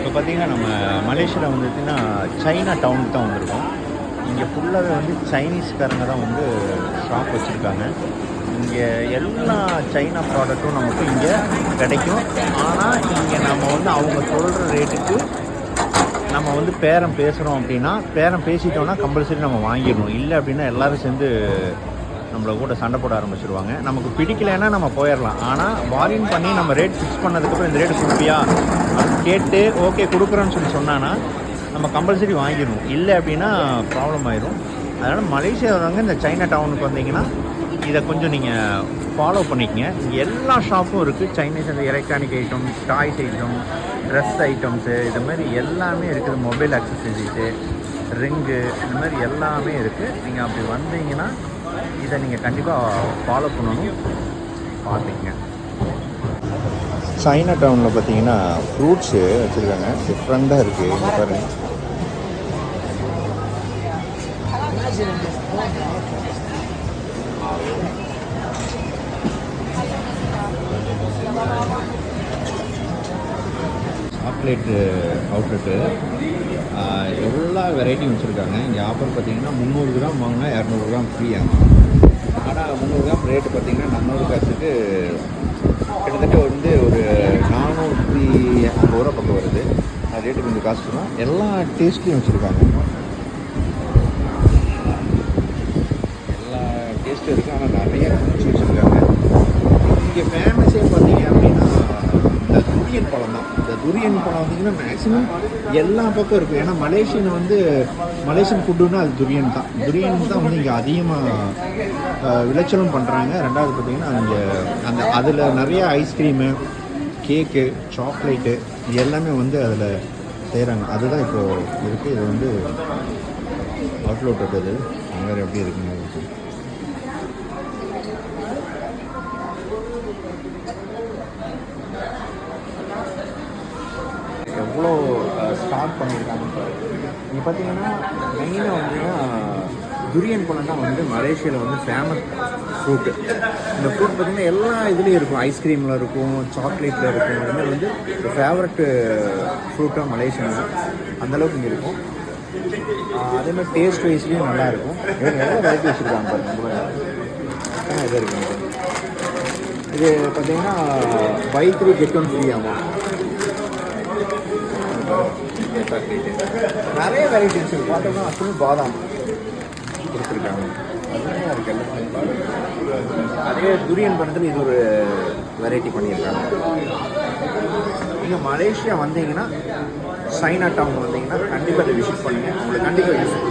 இப்போ பார்த்தீங்கன்னா நம்ம மலேசியாவில் வந்துட்டுன்னா சைனா டவுனுக்கு தான் வந்திருக்கோம். இங்கே ஃபுல்லாகவே வந்து சைனீஸ்காரங்க தான் வந்து ஷாப் வச்சுருக்காங்க. இங்கே எல்லா சைனா ப்ராடக்ட்டும் நமக்கு இங்கே கிடைக்கும். ஆனால் இங்கே நம்ம வந்து அவங்க சொல்கிற ரேட்டுக்கு நம்ம வந்து பேரம் பேசுகிறோம் அப்படின்னா, பேரம் பேசிட்டோம்னா கம்பல்சரி நம்ம வாங்கிடணும். இல்லை அப்படின்னா எல்லோரும் சேர்ந்து நம்மளை கூட சண்டை போட ஆரம்பிச்சிருவாங்க. நமக்கு பிடிக்கலைன்னா நம்ம போயிடலாம். ஆனால் வார்னிங் பண்ணி நம்ம ரேட் ஃபிக்ஸ் பண்ணதுக்கப்புறம் இந்த ரேட்டு கொடுப்பியா அப்படின்னு கேட்டு ஓகே கொடுக்குறோன்னு சொன்னான்னா நம்ம கம்பல்சரி வாங்கிடணும். இல்லை அப்படின்னா ப்ராப்ளம் ஆயிடும். அதனால் மலேசியாவில் இந்த சைனா டவுனுக்கு வந்தீங்கன்னா இதை கொஞ்சம் நீங்கள் ஃபாலோ பண்ணிக்கங்க. இங்கே எல்லா ஷாப்பும் இருக்குது. சைனீஸ் அந்த electronic item, toys item, dress items, இது மாதிரி எல்லாமே இருக்குது. மொபைல் அக்சசரிஸு, ரிங்கு, இந்த மாதிரி எல்லாமே இருக்குது. நீங்கள் அப்படி வந்தீங்கன்னா இதை நீங்கள் கண்டிப்பாக ஃபாலோ பண்ணணும். பார்த்துக்கங்க. சைனா டவுனில் பார்த்தீங்கன்னா ஃப்ரூட்ஸு வச்சுருக்காங்க. டிஃப்ரெண்ட்டாக இருக்குது. இங்கே பாருங்கள். சாக்லேட்டு அவுட்லெட்டு எல்லா வெரைட்டியும் வச்சுருக்காங்க. இங்கே ஆஃபர் பார்த்தீங்கன்னா 300 கிராம் வாங்கினா 200 கிராம் ஃப்ரீ ஆகும். ஆனால் 300 கிராம் ரேட்டு பார்த்தீங்கன்னா 400 காசுக்கு கிட்டத்தட்ட வந்து ஒரு 450 ரூபா பக்கம் வருது. அது ரேட்டு கொஞ்சம் காசு தான். எல்லா டேஸ்ட்லேயும் வச்சுருக்காங்க. எல்லா டேஸ்ட்டும் இருக்குது. ஆனால் நிறைய ஃப்ரூட்ஸ் வச்சுருக்காங்க. இங்கே ஃபேமஸே பார்த்தீங்க அப்படின்னா இந்த துரியன் பழம் தான். இந்த துரியன் பழம் வந்தீங்கன்னா மேக்ஸிமம் எல்லா பக்கம் இருக்குது. ஏன்னா மலேசியன் ஃபுட்டுன்னா அது துரியன் தான். துரியன் தான் வந்து இங்கே அதிகமாக விளைச்சலும் பண்ணுறாங்க. ரெண்டாவது பார்த்திங்கன்னா இங்கே அதில் நிறைய ஐஸ்கிரீமு, கேக்கு, சாக்லேட்டு இது எல்லாமே வந்து அதில் செய்கிறாங்க. அதுதான் இப்போது இருக்குது. இது வந்து அவுட்லெட் இருக்குது. அங்கே எப்படி இருக்குங்க? எவ்வளோ ஸ்டார்ட் பண்ணியிருக்காங்க. இது பார்த்தீங்கன்னா மெயினாக வந்துன்னா துரியன் பழம் தான் வந்து மலேசியாவில் வந்து ஃபேமஸ் ஃப்ரூட்டு. இந்த ஃப்ரூட் பார்த்திங்கன்னா எல்லா இதுலேயும் இருக்கும். ஐஸ்கிரீமில் இருக்கும், சாக்லேட்டில் இருக்கும். அது மாதிரி வந்து ஃபேவரட்டு ஃப்ரூட்டாக மலேசியா அந்தளவுக்கு இங்கே இருக்கும். அதே மாதிரி டேஸ்ட் வைஸ்லேயும் நல்லாயிருக்கும். எவ்வளோ வெரைட்டி வச்சுருக்காங்க பாருங்கள். இது இருக்குங்க. இது பார்த்திங்கன்னா பை 3 get 1 ஃப்ரீ ஆகும். நிறைய வெரைட்டிஸ் இருக்குது. பார்த்தோம்னா அசுல் பாதாம் கொடுத்துருக்காங்க. அதுவும் அதுக்கு எல்லாம் அதே துரியன் பழத்தில் இது ஒரு வெரைட்டி பண்ணியிருக்காங்க. நீங்கள் மலேசியா வந்தீங்கன்னா சைனா டவுன் வந்தீங்கன்னா கண்டிப்பாக அதை விசிட் பண்ணுங்கள். உங்களுக்கு கண்டிப்பாக யூஸ்